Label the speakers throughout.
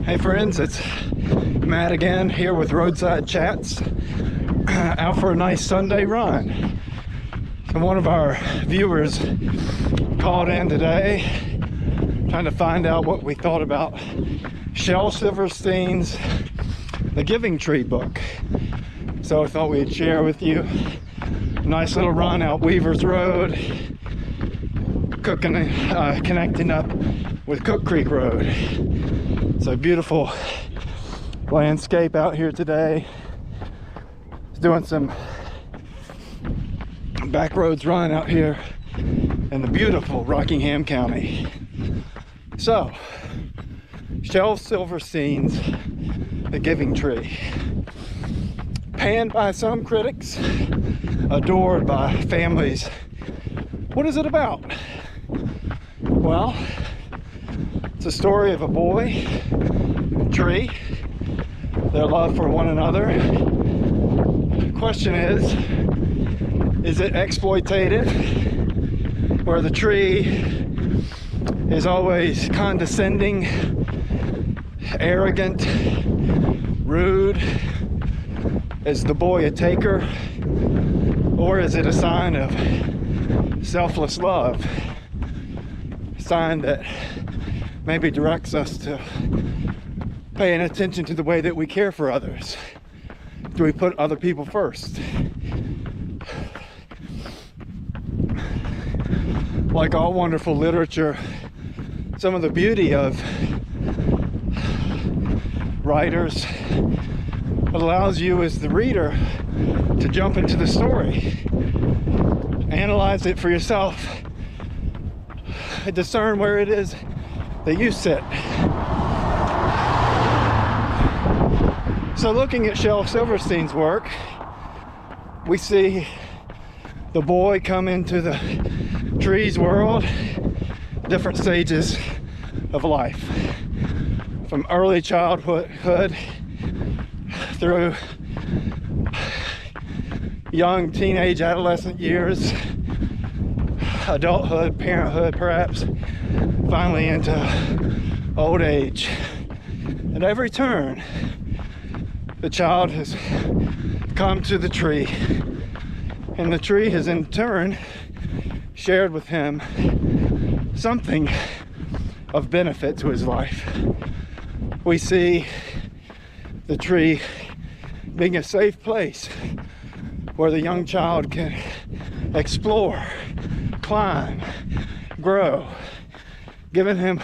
Speaker 1: Hey friends, it's Matt again here with Roadside Chats, out for a nice Sunday run. And one of our viewers called in today trying to find out what we thought about Shel Silverstein's The Giving Tree book. So I thought we'd share with you a nice little run out Weaver's Road, connecting up with Cook Creek Road. It's a beautiful landscape out here today. Doing some back roads run out here in the beautiful Rockingham County. So, Shel Silverstein's The Giving Tree. Panned by some critics, adored by families. What is it about? Well, it's a story of a boy, a tree, their love for one another. The question is it exploitative, where the tree is always condescending, arrogant, rude? Is the boy a taker? Or is it a sign of selfless love? A sign that maybe directs us to paying attention to the way that we care for others. Do we put other people first? Like all wonderful literature, some of the beauty of writers, it allows you as the reader to jump into the story, analyze it for yourself, and discern where it is that you sit. So looking at Shel Silverstein's work, we see the boy come into the tree's world, different stages of life, from early childhood through young teenage adolescent years, adulthood, parenthood perhaps, finally into old age. At every turn, the child has come to the tree, and the tree has in turn shared with him something of benefit to his life. We see the tree being a safe place where the young child can explore, climb, grow, giving him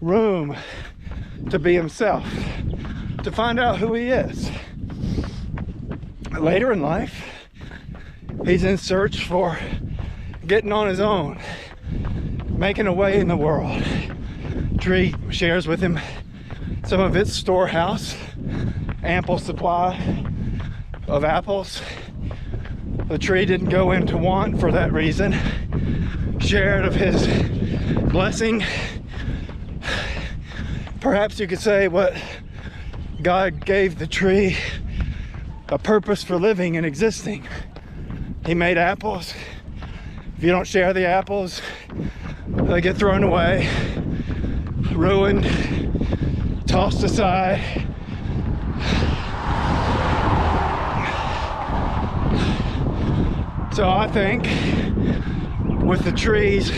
Speaker 1: room to be himself, to find out who he is. Later in life, he's in search for getting on his own, making a way in the world. Tree shares with him some of its storehouse, ample supply of apples. The tree didn't go into want for that reason. Shared of his blessing. Perhaps you could say what God gave the tree a purpose for living and existing. He made apples. If you don't share the apples, they get thrown away, ruined, tossed aside. So I think with the tree's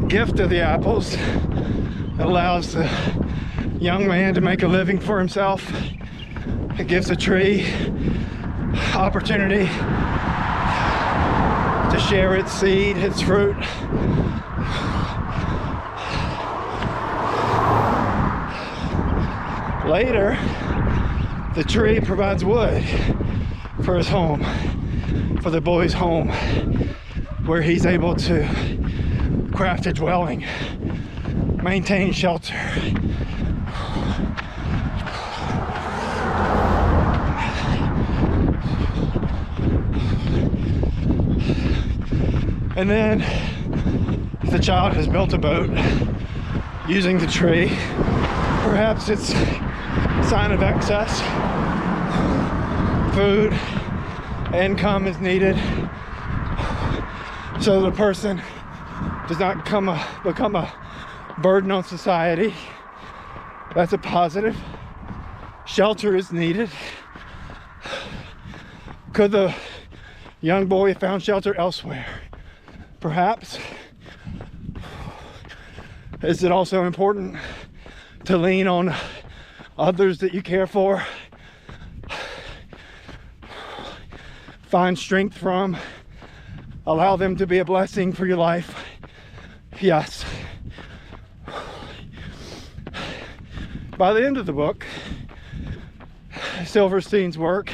Speaker 1: gift of the apples, it allows the young man to make a living for himself. It gives the tree opportunity to share its seed, its fruit. Later, the tree provides wood for his home, for the boy's home, where he's able to craft a dwelling, maintain shelter. And then the child has built a boat using the tree. Perhaps it's a sign of excess. Food, income is needed, so the person does not become a burden on society. That's a positive. Shelter is needed. Could the young boy have found shelter elsewhere? Perhaps. Is it also important to lean on others that you care for? Find strength from, allow them to be a blessing for your life? Yes. By the end of the book, Silverstein's work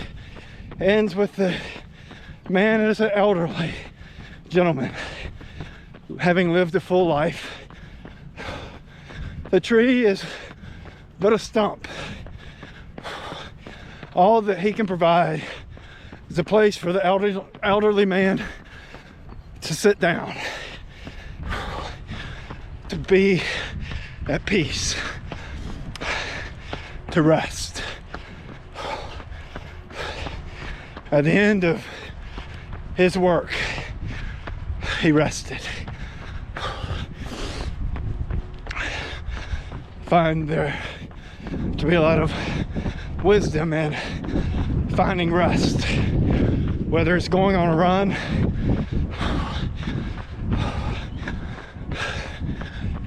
Speaker 1: ends with the man as an elderly gentleman, having lived a full life. The tree is but a stump. All that he can provide is a place for the elderly man to sit down, to be at peace, to rest. At the end of his work, he rested. Find there to be a lot of wisdom in finding rest, whether it's going on a run,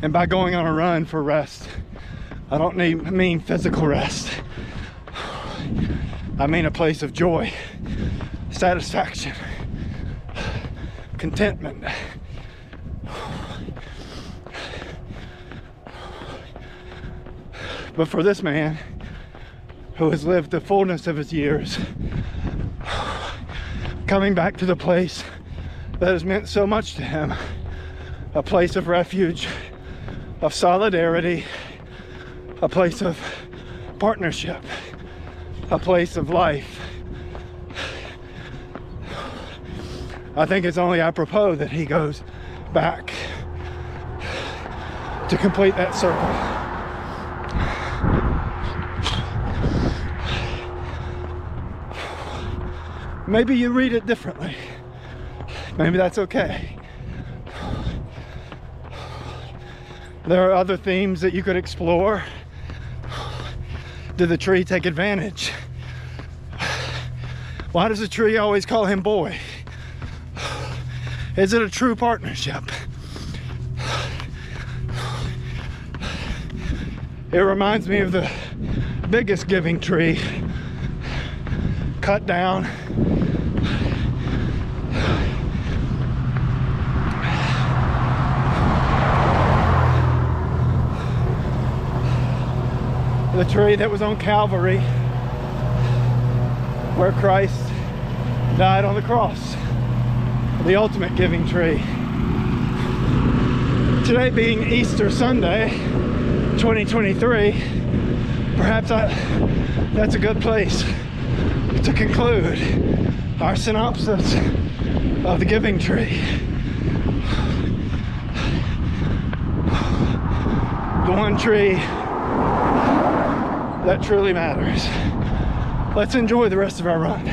Speaker 1: and by going on a run for rest, I don't mean physical rest. I mean a place of joy, satisfaction, contentment. But for this man who has lived the fullness of his years, coming back to the place that has meant so much to him, a place of refuge, of solidarity, a place of partnership, a place of life, I think it's only apropos that he goes back to complete that circle. Maybe you read it differently. Maybe that's okay. There are other themes that you could explore. Did the tree take advantage? Why does the tree always call him boy? Is it a true partnership? It reminds me of the biggest giving tree, cut down. The tree that was on Calvary, where Christ died on the cross, the ultimate giving tree. Today being Easter Sunday, 2023, perhaps that's a good place to conclude our synopsis of the giving tree. The one tree that truly matters. Let's enjoy the rest of our run.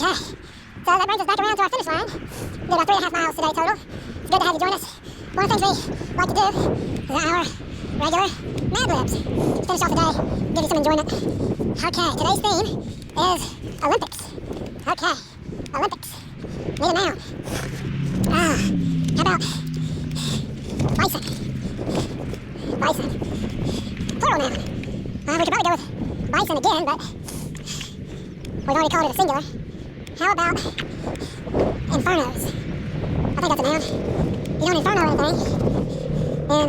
Speaker 2: Okay, so that brings us back around to our finish line. We did about 3.5 miles today total. It's good to have you join us. One of the things we like to do is our regular Mad Libs. Finish off the day, give you some enjoyment. Okay, today's theme is Olympics. Okay, Olympics. Need a noun. How about bison? Bison. Plural noun. We could probably go with bison again, but we've already called it a singular. How about infernos? I think that's a noun. You don't inferno anything, then